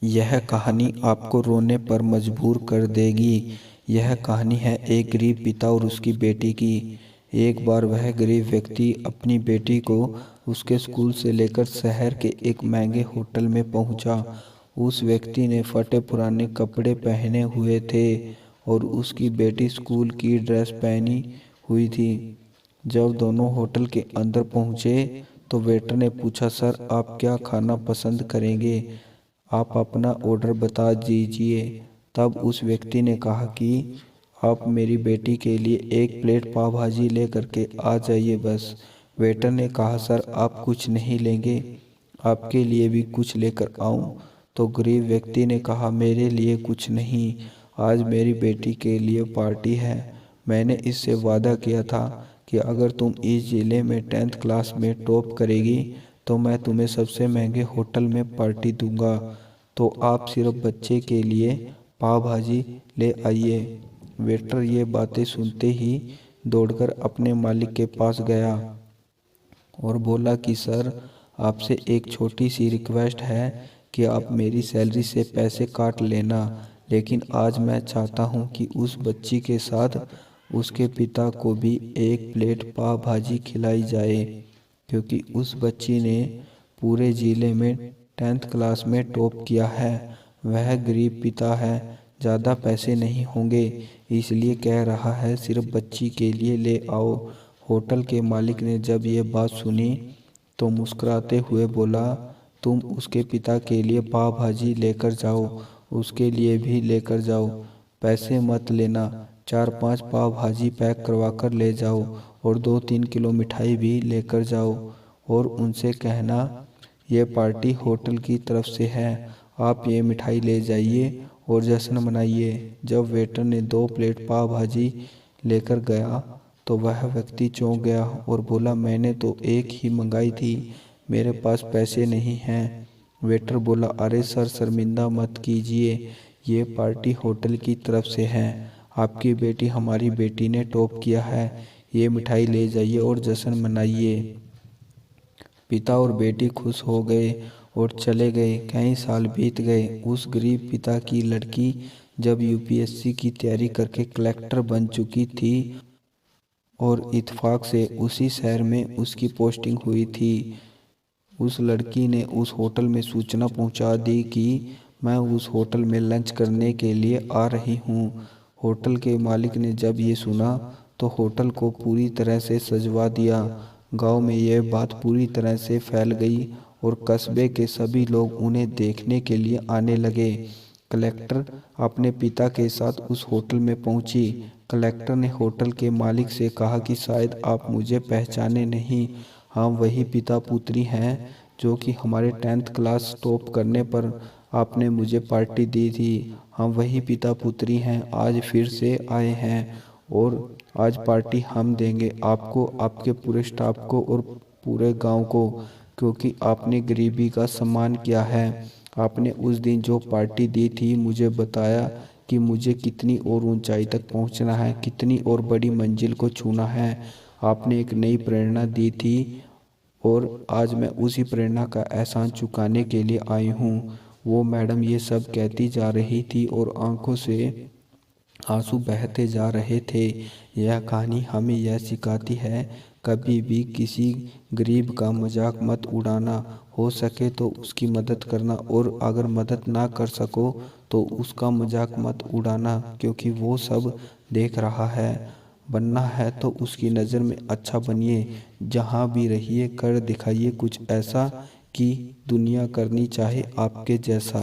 यह कहानी आपको रोने पर मजबूर कर देगी। यह कहानी है एक गरीब पिता और उसकी बेटी की। एक बार वह गरीब व्यक्ति अपनी बेटी को उसके स्कूल से लेकर शहर के एक महंगे होटल में पहुंचा। उस व्यक्ति ने फटे पुराने कपड़े पहने हुए थे और उसकी बेटी स्कूल की ड्रेस पहनी हुई थी। जब दोनों होटल के अंदर पहुंचे तो वेटर ने पूछा, सर आप क्या खाना पसंद करेंगे? आप अपना ऑर्डर बता दीजिए। तब उस व्यक्ति ने कहा कि आप मेरी बेटी के लिए एक प्लेट पाव भाजी ले करके आ जाइए बस। वेटर ने कहा, सर आप कुछ नहीं लेंगे, आपके लिए भी कुछ लेकर आऊं? तो गरीब व्यक्ति ने कहा, मेरे लिए कुछ नहीं, आज मेरी बेटी के लिए पार्टी है। मैंने इससे वादा किया था कि अगर तुम इस जिले में 10th क्लास में टॉप करेगी तो मैं तुम्हें सबसे महंगे होटल में पार्टी दूंगा। तो आप सिर्फ बच्चे के लिए पाव भाजी ले आइए। वेटर ये बातें सुनते ही दौड़कर अपने मालिक के पास गया और बोला कि सर आपसे एक छोटी सी रिक्वेस्ट है कि आप मेरी सैलरी से पैसे काट लेना, लेकिन आज मैं चाहता हूं कि उस बच्ची के साथ उसके पिता को भी एक प्लेट पाव भाजी खिलाई जाए, क्योंकि उस बच्ची ने पूरे जिले में 10th क्लास में टॉप किया है। वह गरीब पिता है, ज़्यादा पैसे नहीं होंगे, इसलिए कह रहा है सिर्फ बच्ची के लिए ले आओ। होटल के मालिक ने जब ये बात सुनी तो मुस्कुराते हुए बोला, तुम उसके पिता के लिए पाव भाजी लेकर जाओ, उसके लिए भी लेकर जाओ, पैसे मत लेना, 4-5 पाव भाजी पैक करवा कर ले जाओ और 2-3 किलो मिठाई भी लेकर जाओ और उनसे कहना ये पार्टी होटल की तरफ से है, आप ये मिठाई ले जाइए और जश्न मनाइए। जब वेटर ने 2 प्लेट पाव भाजी लेकर गया तो वह व्यक्ति चौंक गया और बोला, मैंने तो एक ही मंगाई थी, मेरे पास पैसे नहीं हैं। वेटर बोला, अरे सर शर्मिंदा मत कीजिए, ये पार्टी होटल की तरफ से है, आपकी बेटी हमारी बेटी ने टॉप किया है, ये मिठाई ले जाइए और जश्न मनाइए। पिता और बेटी खुश हो गए और चले गए। कई साल बीत गए। उस गरीब पिता की लड़की जब यूपीएससी की तैयारी करके कलेक्टर बन चुकी थी और इत्तेफाक से उसी शहर में उसकी पोस्टिंग हुई थी, उस लड़की ने उस होटल में सूचना पहुंचा दी कि मैं उस होटल में लंच करने के लिए आ रही हूं। होटल के मालिक ने जब ये सुना तो होटल को पूरी तरह से सजवा दिया। गांव में यह बात पूरी तरह से फैल गई और कस्बे के सभी लोग उन्हें देखने के लिए आने लगे। कलेक्टर अपने पिता के साथ उस होटल में पहुंची। कलेक्टर ने होटल के मालिक से कहा कि शायद आप मुझे पहचाने नहीं, हम वही पिता पुत्री हैं जो कि हमारे 10th क्लास टॉप करने पर आपने मुझे पार्टी दी थी। हम वही पिता पुत्री हैं, आज फिर से आए हैं और आज पार्टी हम देंगे आपको, आपके पूरे स्टाफ को और पूरे गांव को, क्योंकि आपने गरीबी का सम्मान किया है। आपने उस दिन जो पार्टी दी थी मुझे बताया कि मुझे कितनी और ऊंचाई तक पहुंचना है, कितनी और बड़ी मंजिल को छूना है। आपने एक नई प्रेरणा दी थी और आज मैं उसी प्रेरणा का एहसान चुकाने के लिए आई हूँ। वो मैडम ये सब कहती जा रही थी और आंखों से आंसू बहते जा रहे थे। यह कहानी हमें यह सिखाती है, कभी भी किसी गरीब का मजाक मत उड़ाना, हो सके तो उसकी मदद करना और अगर मदद ना कर सको तो उसका मजाक मत उड़ाना, क्योंकि वो सब देख रहा है। बनना है तो उसकी नज़र में अच्छा बनिए, जहाँ भी रहिए कर दिखाइए कुछ ऐसा कि दुनिया करनी चाहे आपके जैसा।